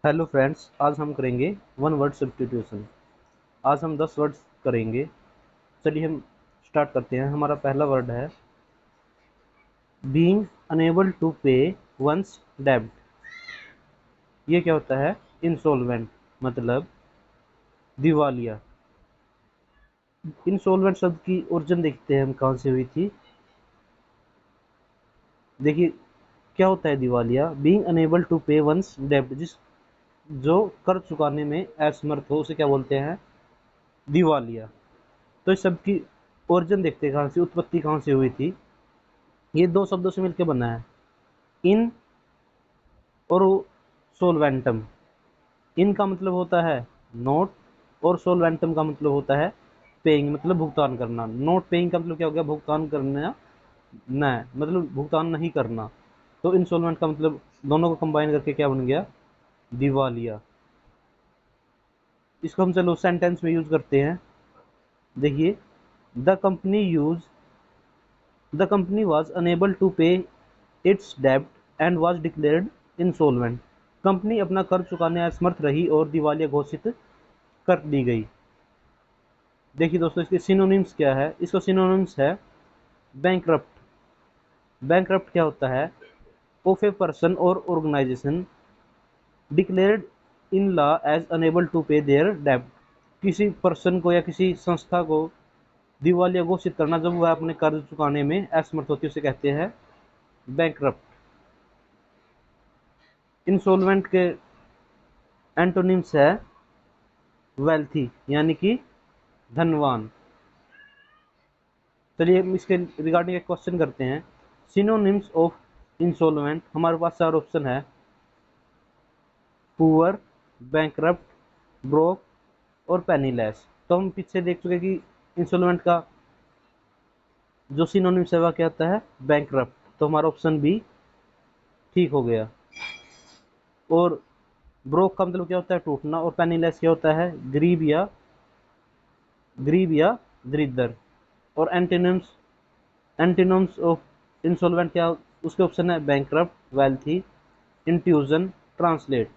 Hello friends, आज हम करेंगे वन वर्ड सब्स्टिट्यूशन। आज हम 10 वर्ड्स करेंगे। चलिए हम स्टार्ट करते हैं। हमारा पहला वर्ड है बीइंग अनेबल टू पे वंस डेब्ट। ये क्या होता है? इंसॉल्वेंट मतलब दिवालिया। इंसॉल्वेंट शब्द की ओरिजिन देखते हैं हम कहाँ से हुई थी। देखिए क्या होता है दिवालिया। बीइंग अनेबल टू पे वंस डेब्ट, जिस जो कर्ज चुकाने में असमर्थ हो उसे क्या बोलते हैं? दिवालिया। तो इस शब्द की ओरिजिन देखते हैं कहाँ से, उत्पत्ति कहाँ से हुई थी। ये दो शब्दों से मिलकर बना है, इन और सोलवेंटम। इन का मतलब होता है नोट, और सोलवेंटम का मतलब होता है पेइंग, मतलब भुगतान करना। नोट पेइंग का मतलब क्या हो गया? भुगतान करना, न मतलब भुगतान नहीं करना। तो इंसॉल्वेंट का मतलब दोनों को कंबाइन करके क्या बन गया? दिवालिया। इसको हम चलो सेंटेंस में यूज करते हैं। देखिए, the company use the company was unable to pay its डेब्ट and was declared insolvent. Company अपना कर्ज चुकाने असमर्थ रही और दिवालिया घोषित कर दी गई। देखिए दोस्तों, इसके सिनोनिम्स क्या है? इसका सिनोनिम्स है बैंकरप्ट। बैंकरप्ट क्या होता है? ऑफ ए पर्सन और organization declared in law as unable to pay their डेब्ट। किसी पर्सन को या किसी संस्था को दिवालिया घोषित करना जब वह अपने कर्ज चुकाने में असमर्थ होती है, उसे कहते हैं बैंकरप्ट। इंसॉल्वेंट के एंटोनिम्स है वेल्थी, यानी कि धनवान। चलिए हम इसके रिगार्डिंग एक क्वेश्चन करते हैं। सिनोनिम्स ऑफ इंसॉल्वेंट, हमारे पास चार ऑप्शन है: पुअर, बैंकरप्ट, ब्रोक और पेनीलेस। तो हम पीछे देख चुके कि इंसॉल्वेंट का जो सिनोनिम्स है वह क्या होता है? बैंकरप्ट। तो हमारा ऑप्शन बी ठीक हो गया। और ब्रोक का मतलब क्या होता है? टूटना। और पेनीलेस क्या होता है? गरीब या दरिद्र। और एंटीनिम्स एंटीनम्स ऑफ इंसॉल्वेंट क्या? उसके ऑप्शन है बैंकरप्ट, वेल्थी, इंट्यूजन, ट्रांसलेट।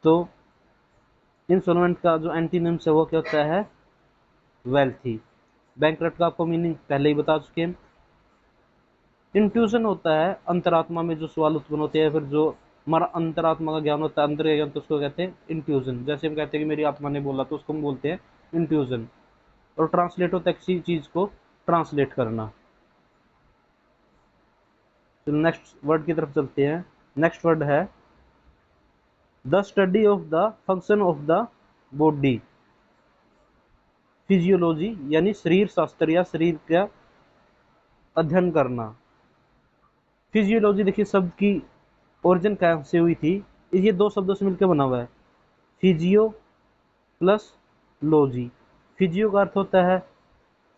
तो इंसॉल्वेंट का जो एंटीनम्स है वो क्या होता है? वेल्थी। बैंकरप्ट का आपको मीनिंग पहले ही बता चुके हैं। इंट्यूजन होता है अंतरात्मा में जो सवाल उत्पन्न होते हैं, फिर जो हमारा अंतरात्मा का ज्ञान होता है, अंतर का ज्ञान, तो उसको कहते हैं इंट्यूजन। जैसे हम कहते हैं कि मेरी आत्मा ने बोला, तो उसको हम बोलते हैं इंट्यूजन। और ट्रांसलेट होता है किसी चीज को ट्रांसलेट करना। तो नेक्स्ट वर्ड की तरफ चलते हैं। नेक्स्ट वर्ड है the study of the function of the body. Physiology यानी शरीर शास्त्र या शरीर का अध्ययन करना। फिजियोलॉजी देखिए शब्द की ओरिजिन कहाँ से हुई थी। ये दो शब्दों से मिलकर बना हुआ है, फिजियो प्लस लॉजी। फिजियो का अर्थ होता है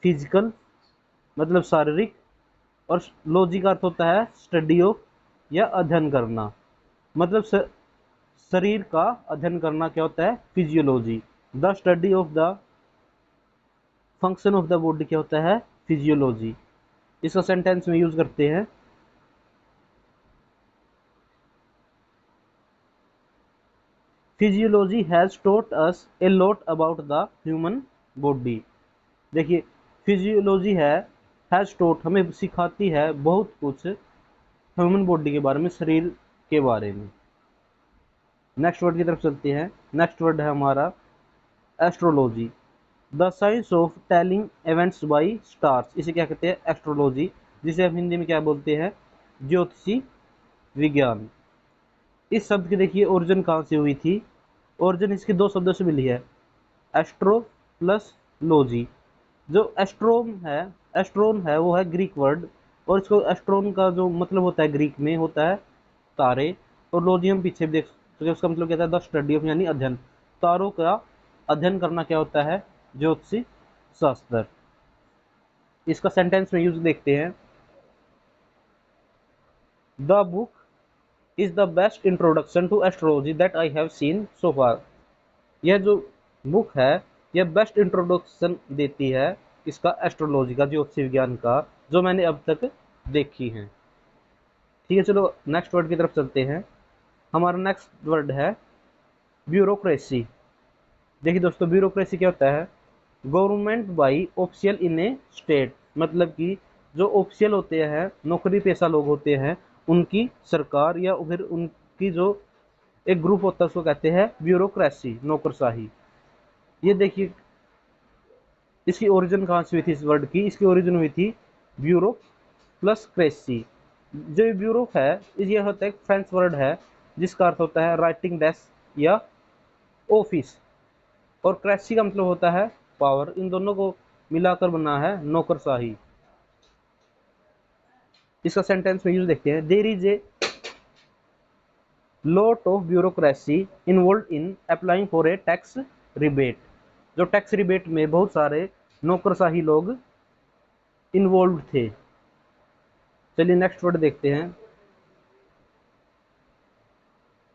फिजिकल, मतलब शारीरिक। और लॉजी का अर्थ होता है स्टडी ऑफ या अध्ययन करना, मतलब शरीर का अध्ययन करना क्या होता है? Physiology. The study of the function of the body क्या होता है? फिजियोलॉजी। इसका सेंटेंस में यूज करते हैं। Physiology has taught us a lot about the human body. देखिए, फिजियोलॉजी हैज टॉट हमें सिखाती है बहुत कुछ ह्यूमन बॉडी के बारे में, शरीर के बारे में। नेक्स्ट वर्ड की तरफ चलते हैं। नेक्स्ट वर्ड है हमारा astrology. The science of telling events by stars. इसे क्या कहते हैं? एस्ट्रोलॉजी, जिसे हम हिंदी में क्या बोलते हैं? ज्योतिषी विज्ञान। इस शब्द की देखिए ओरिजिन कहाँ से हुई थी। ओरिजिन इसके दो शब्दों से मिली है, एस्ट्रो प्लस लॉजी। जो एस्ट्रोन है वो है ग्रीक वर्ड। और इसको एस्ट्रोन का जो मतलब होता है ग्रीक में होता है तारे। और लॉजी हम पीछे भी देख सकते हैं, उसका मतलब क्या था? द स्टडी ऑफ, यानी अध्ययन। तारों का अध्ययन करना क्या होता है? ज्योतिषी शास्त्र। इसका सेंटेंस में यूज देखते हैं। The book is the best introduction to astrology that I have seen so far. यह जो बुक है यह बेस्ट इंट्रोडक्शन देती है इसका, एस्ट्रोलॉजी का, ज्योतिष विज्ञान का, जो मैंने अब तक देखी है। ठीक है, चलो नेक्स्ट वर्ड की तरफ चलते हैं। हमारा नेक्स्ट वर्ड है ब्यूरोक्रेसी। देखिए दोस्तों, ब्यूरोक्रेसी क्या होता है? Government by official in A state, मतलब कि जो ऑफिशियल होते हैं, नौकरी पेशा लोग होते हैं, उनकी सरकार या फिर उनकी जो एक ग्रुप होता है उसको कहते हैं ब्यूरोक्रेसी, नौकरशाही। ये देखिए, इसकी ओरिजिन कहाँ से हुई थी इस वर्ड की? इसकी ओरिजिन हुई थी ब्यूरो प्लस क्रेसी। जो ब्यूरो है, ये होता है एक फ्रेंच वर्ड है जिसका अर्थ होता है राइटिंग डेस्क या ऑफिस, और क्रेसी का मतलब होता है पावर। इन दोनों को मिलाकर बना है नौकरशाही। इसका सेंटेंस में यूज देखते हैं। There is a lot of bureaucracy involve in applying for a tax rebate. जो टैक्स रिबेट में बहुत सारे नौकरशाही लोग इन्वॉल्व थे। चलिए नेक्स्ट वर्ड देखते हैं।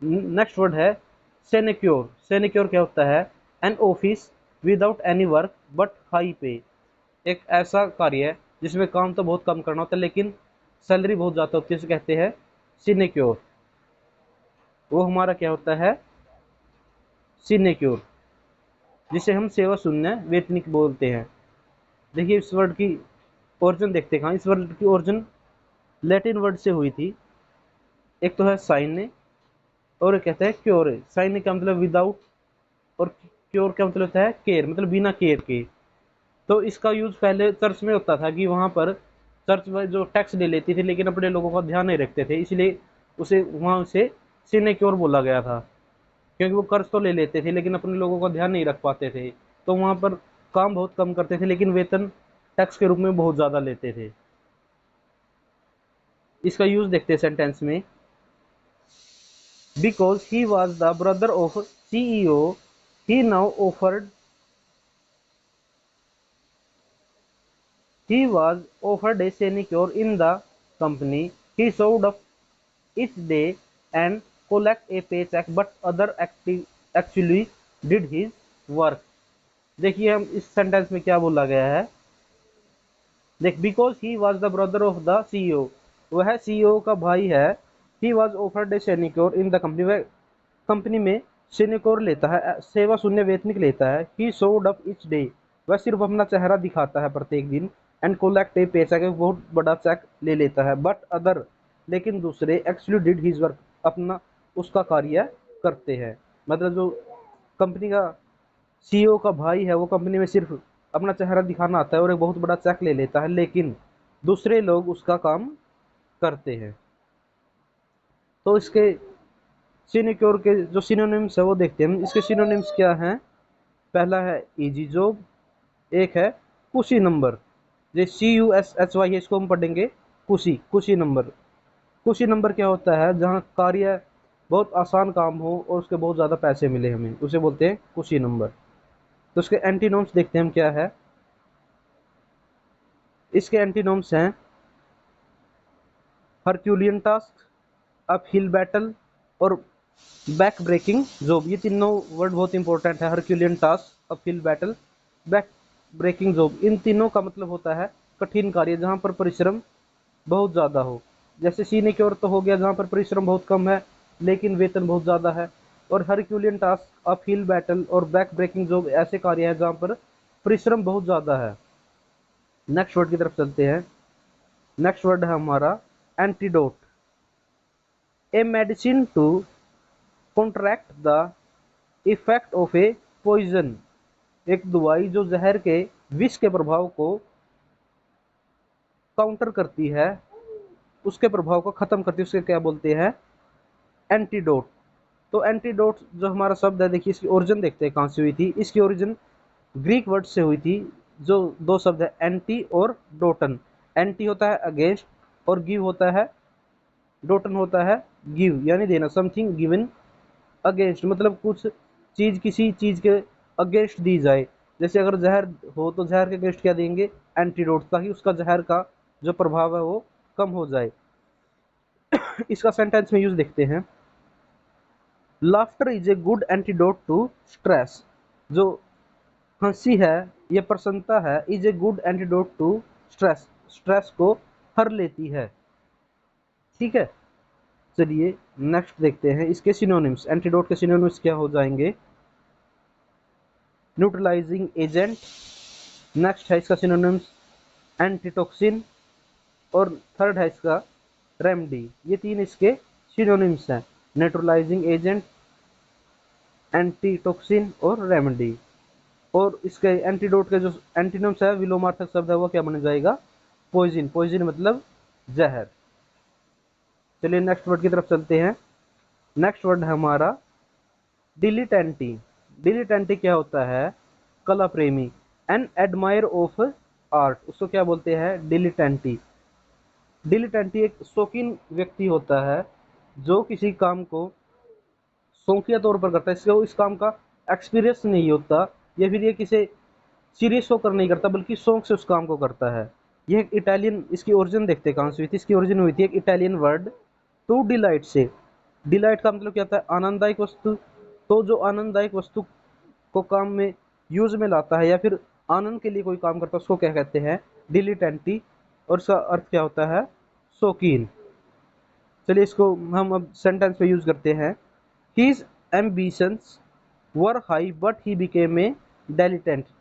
नेक्स्ट वर्ड है सेनेक्योर। सेनेक्योर क्या होता है? An office without any work but high पे। एक ऐसा कार्य है जिसमें काम तो बहुत कम करना होता है लेकिन सैलरी बहुत ज़्यादा होती है, इसे कहते हैं सिनेक्योर। वो हमारा क्या होता है? सिनेक्योर, जिसे हम सेवा शून्य वेतनिक बोलते हैं। देखिए इस वर्ड की ओरिजिन देखते हैं। इस वर्ड की ओरिजिन लैटिन वर्ड से हुई थी। एक तो है साइने और एक कहते हैं क्योर। साइने का मतलब विदाउट, और क्योर का मतलब होता है केयर, मतलब बिना केयर के। तो इसका यूज पहले चर्च में होता था कि वहां पर चर्च में जो टैक्स ले लेती थी लेकिन अपने लोगों का ध्यान नहीं रखते थे, इसलिए उसे वहां से सिनेक्योर बोला गया था। क्योंकि वो कर्ज तो ले लेते थे लेकिन अपने लोगों का ध्यान नहीं रख पाते थे, तो वहां पर काम बहुत कम करते थे लेकिन वेतन टैक्स के रूप में बहुत ज्यादा लेते थे। इसका यूज देखते हैं सेंटेंस में। Because he was the brother of CEO he now offered he was offered a sinecure in the company. He showed up each day and collect a paycheck, but other actually did his work. देखिए हम इस sentence में क्या बोला गया है। देख, because he was the brother of the CEO, वह सीईओ का भाई है। He was offered A sinecure in the company, वह कंपनी में सिनेक्योर लेता है, सेवा शून्य वेतनिक लेता है। He showed up each day, वह सिर्फ अपना चेहरा दिखाता है प्रत्येक दिन। एंड कोलेक्ट ए पैसा का बहुत बड़ा चेक ले लेता है। बट अदर, लेकिन दूसरे एक्चुअली डिड हिज वर्क, अपना उसका कार्य करते हैं। मतलब जो कंपनी का सीईओ का भाई है वो कंपनी में सिर्फ अपना चेहरा दिखाना आता है और एक बहुत बड़ा चेक ले लेता है, लेकिन दूसरे लोग उसका काम करते हैं। तो इसके सिनेक्योर के जो सिनोनिम्स है वो देखते हैं हम। इसके सिनोनिम्स क्या हैं? पहला है इजी जॉब, एक है कुशी नंबर। ये CUSHY है, इसको हम पढ़ेंगे कुशी, कुशी नंबर। कुशी नंबर क्या होता है? जहाँ कार्य बहुत आसान काम हो और उसके बहुत ज़्यादा पैसे मिले हमें, उसे बोलते हैं कुशी नंबर। तो इसके एंटीनोम्स देखते हैं हम क्या है। इसके एंटीनोम्स हैं हरक्यूलियन टास्क, अपहिल बैटल और बैक ब्रेकिंग जॉब। ये तीनों वर्ड बहुत इंपॉर्टेंट है। Herculean task, uphill battle, back breaking job. इन तीनों का मतलब होता है कठिन कार्य जहाँ पर परिश्रम बहुत ज़्यादा हो। जैसे सिनेक्योर तो हो गया जहाँ पर परिश्रम बहुत कम है लेकिन वेतन बहुत ज़्यादा है। और हरक्यूलियन टास्क, अपहिल बैटल और बैक ब्रेकिंग जॉब ऐसे कार्य हैं जहाँ पर परिश्रम बहुत ज़्यादा है। नेक्स्ट वर्ड की तरफ चलते हैं। नेक्स्ट वर्ड है हमारा antidote. A medicine to contract the effect of a poison. एक दवाई जो जहर के विष के प्रभाव को काउंटर करती है, उसके प्रभाव को खत्म करती है, उसके क्या बोलते हैं? एंटीडोट। तो एंटीडोट जो हमारा शब्द है, देखिए इसकी ओरिजिन देखते हैं कहाँ से हुई थी। इसकी ओरिजिन ग्रीक वर्ड से हुई थी। जो दो शब्द है एंटी और डोटन। एंटी होता है अगेंस्ट और गिव होता है, डोटन होता है गिव यानी देना, समथिंग गिवन अगेंस्ट, मतलब कुछ चीज किसी चीज के अगेंस्ट दी जाए। जैसे अगर जहर हो तो जहर के अगेंस्ट क्या देंगे? एंटीडोट, ताकि उसका जहर का जो प्रभाव है वो कम हो जाए। इसका सेंटेंस में यूज देखते हैं। Laughter is a good antidote to stress. जो हंसी है, ये प्रसन्नता है, is a good antidote to stress, stress को हर लेती है। ठीक है, चलिए नेक्स्ट देखते हैं इसके सिनोनिम्स, एंटीडोट के सिनोनिम्स क्या हो जाएंगे। न्यूट्रलाइजिंग एजेंट, नेक्स्ट है इसका सिनोनिम्स एंटीटॉक्सिन, और थर्ड है इसका रेमेडी। ये तीन इसके सिनोनिम्स हैं, न्यूट्रलाइजिंग एजेंट, एंटीटॉक्सिन और रेमेडी। और इसके एंटीडोट के जो एंटीनम्स है, विलोमार्थक शब्द है, वो क्या बन जाएगा, पॉइजन। पॉइजन मतलब जहर। चलिए नेक्स्ट वर्ड की तरफ चलते हैं। नेक्स्ट वर्ड है हमारा डिलीटेंटी। डिलीटेंटी क्या होता है, कला प्रेमी, एन एडमायर ऑफ आर्ट, उसको क्या बोलते हैं, डिलीटेंटी। डिलीटेंटी एक शौकीन व्यक्ति होता है जो किसी काम को शौकिया तौर पर करता है, इसको इस काम का एक्सपीरियंस नहीं होता, या फिर ये किसी सीरियस होकर नहीं करता, बल्कि शौक से उस काम को करता है। यह एक इटालियन, इसकी ओरिजिन देखते हैं कहाँ से हुई थी। इसकी ओरिजिन हुई थी एक इटालियन वर्ड टू डिलाइट से। डिलाइट का मतलब क्या होता है, आनंददायक वस्तु। तो जो आनंददायक वस्तु को काम में यूज में लाता है या फिर आनंद के लिए कोई काम करता है, उसको क्या कहते हैं, डिलीटेंटी। और इसका अर्थ क्या होता है, शौकीन। चलिए इसको हम अब सेंटेंस में यूज करते हैं। His ambitions were high but he became a dilettante।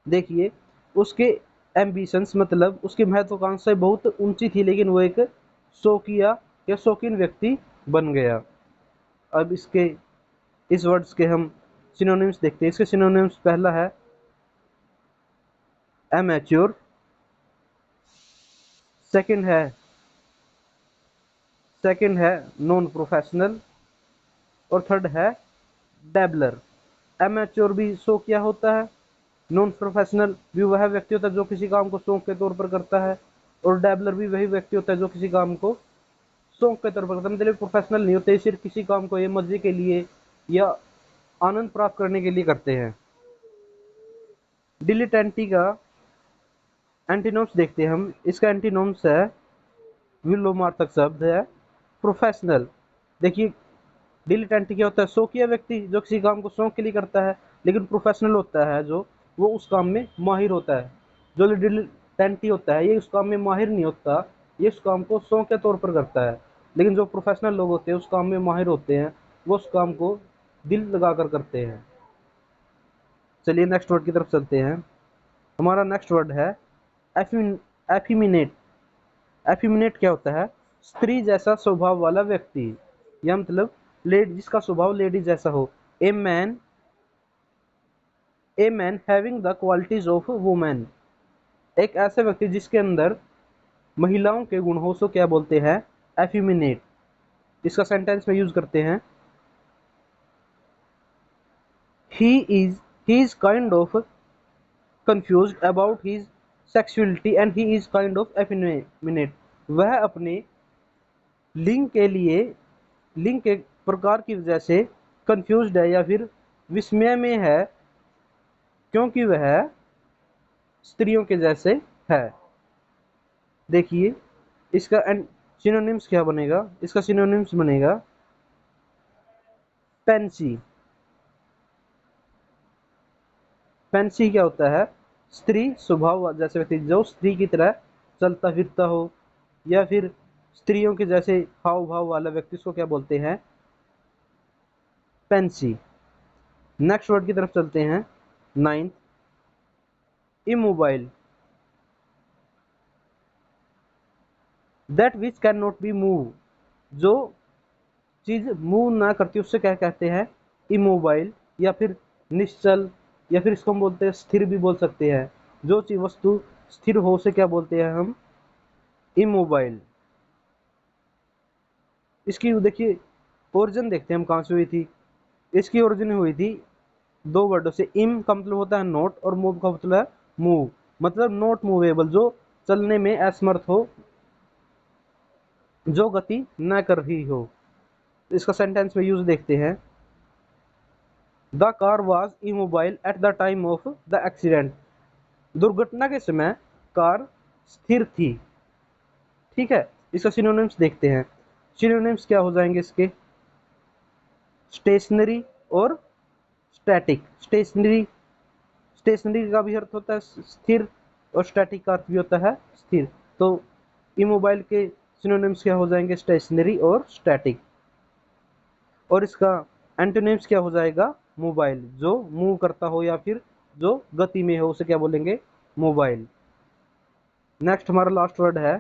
देखिए उसके एम्बिशंस मतलब उसकी महत्वाकांक्षाएं बहुत ऊंची थी, लेकिन वो एक शौकिया या शौकीन व्यक्ति बन गया। अब इसके इस वर्ड्स के हम सिनोनिम्स देखते हैं। इसके सिनोनिम्स पहला है एमेच्योर, सेकंड है नॉन प्रोफेशनल, और थर्ड है डैबलर। एमेच्योर भी शौकिया होता है, नॉन प्रोफेशनल भी वह व्यक्ति होता है जो किसी काम को शौक के तौर पर करता है, और डैबलर भी वही व्यक्ति होता है जो किसी काम को शौक के तौर पर करता है, मतलब प्रोफेशनल नहीं होते, सिर्फ किसी काम को ये मजे के लिए या आनंद प्राप्त करने के लिए करते हैं। डिलीटेंटी का एंटीनोम्स देखते हैं हम। इसका एंटीनोम्स है, विलोमार्थक शब्द है, प्रोफेशनल। देखिए डिलीटेंटी क्या होता है, शौकिया व्यक्ति जो किसी काम को शौक के लिए करता है, लेकिन प्रोफेशनल होता है जो वो उस काम में माहिर होता है। जो डिलीटेंटी होता है ये उस काम में माहिर नहीं होता, ये उस काम को शौक के तौर पर करता है। लेकिन जो प्रोफेशनल लोग होते हैं उस काम में माहिर होते हैं, वो उस काम को दिल लगाकर करते हैं। चलिए नेक्स्ट वर्ड की तरफ चलते हैं। हमारा नेक्स्ट वर्ड है एफिमिनेट। एफिमिनेट क्या होता है, स्त्री जैसा स्वभाव वाला व्यक्ति, या मतलब लेडी जिसका स्वभाव लेडी जैसा हो। A man having the qualities of women, एक ऐसा व्यक्ति जिसके अंदर महिलाओं के गुण हो, सो क्या बोलते हैं, एफिमिनेट। इसका सेंटेंस में यूज करते हैं। He is he is kind of confused about his sexuality and he is kind of effeminate. वह अपने लिंग के लिए, लिंग के प्रकार की वजह से कंफ्यूज्ड है या फिर विस्मय में है, क्योंकि वह स्त्रियों के जैसे है। देखिए इसका सिनोनिम्स क्या बनेगा, इसका सिनोनिम्स बनेगा पेंसी। पेंसी क्या होता है, स्त्री स्वभाव जैसे व्यक्ति जो स्त्री की तरह चलता फिरता हो, या फिर स्त्रियों के जैसे हाव भाव वाला व्यक्ति, इसको क्या बोलते हैं, पेंसी। नेक्स्ट वर्ड की तरफ चलते हैं। Ninth, immobile, that which can not be move, जो चीज मूव ना करती उससे क्या कहते हैं, इमोबाइल, या फिर निश्चल, या फिर इसको हम बोलते हैं स्थिर भी बोल सकते हैं। जो चीज वस्तु स्थिर हो से क्या बोलते हैं हम, इमोबाइल। इसकी देखिए ओरिजिन देखते हैं हम कहाँ से हुई थी। इसकी ओरिजिन हुई थी दो वर्डों से। इम का मतलब होता है नॉट, और मूव का मतलब है मूव, मतलब नॉट मूवेबल, जो चलने में असमर्थ हो, जो गति न कर रही हो। इसका सेंटेंस में यूज देखते हैं। The car was immobile at the time of the accident, दुर्घटना के समय कार स्थिर थी। ठीक है, इसका सिनोनिम्स देखते हैं। सिनोनिम्स क्या हो जाएंगे इसके, स्टेशनरी और स्टैटिक। स्टेशनरी का भी अर्थ होता है स्थिर, और स्टैटिक का अर्थ भी होता है स्थिर। तो इमोबाइल के सिनोनिम्स क्या हो जाएंगे, स्टेशनरी और स्टैटिक। और इसका एंटोनिम्स क्या हो जाएगा, मोबाइल, जो मूव करता हो या फिर जो गति में हो उसे क्या बोलेंगे, मोबाइल। नेक्स्ट हमारा लास्ट वर्ड है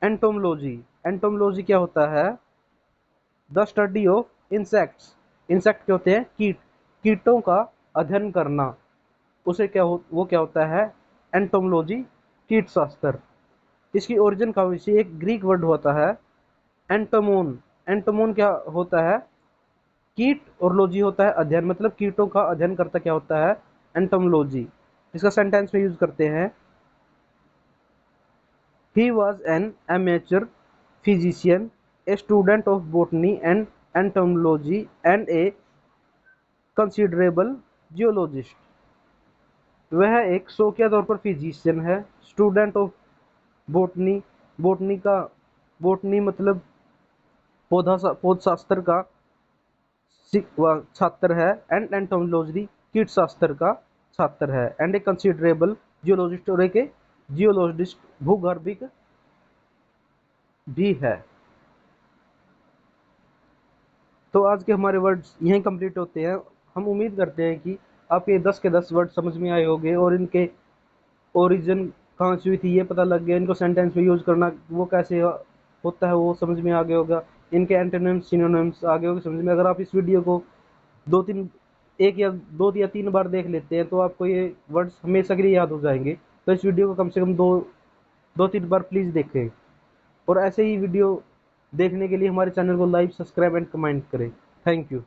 एंटोमोलॉजी। एंटोमोलॉजी क्या होता है, the study of insects. Insect क्या होते हैं, कीट, कीटों का अध्ययन करना, उसे क्या हो, वो क्या होता है, एंटोमोलॉजी, कीट शास्त्र। इसकी ओरिजिन का विषय एक ग्रीक वर्ड होता है एंटोमोन। एंटोमोन क्या होता है, कीट, और लॉजी होता है अध्ययन, मतलब कीटों का अध्ययन करता क्या होता है, एंटोमोलॉजी। इसका सेंटेंस में यूज करते हैं, he was an amateur physician, a student of botany and entomology and A considerable geologist. वह एक शौकिया तौर पर फिजिशियन है, स्टूडेंट ऑफ बॉटनी, बॉटनी का, बॉटनी मतलब पौध शास्त्र का छात्र है, एंड एंटोमोलॉजी कीट शास्त्र का छात्र है, एंड ए कंसिडरेबल जियोलॉजिस्ट, और एक जियोलॉजिस्ट भूगर्भिक भी है। तो आज के हमारे वर्ड्स यहीं कंप्लीट होते हैं। हम उम्मीद करते हैं कि आपके 10 के 10 वर्ड समझ में आए होंगे और इनके ओरिजिन कहाँ से हुई थी ये पता लग गया, इनको सेंटेंस में यूज करना वो कैसे होता है वो समझ में आ गया होगा, इनके एंटोनिम्स सिनोनिम्स आ गए होंगे समझ में। अगर आप इस वीडियो को दो तीन, एक या दो या तीन बार देख लेते हैं तो आपको ये वर्ड्स हमेशा के लिए याद हो जाएंगे। तो इस वीडियो को कम से कम दो दो तीन बार प्लीज़ देखें, और ऐसे ही वीडियो देखने के लिए हमारे चैनल को लाइक, सब्सक्राइब एंड कमेंट करें। Thank you.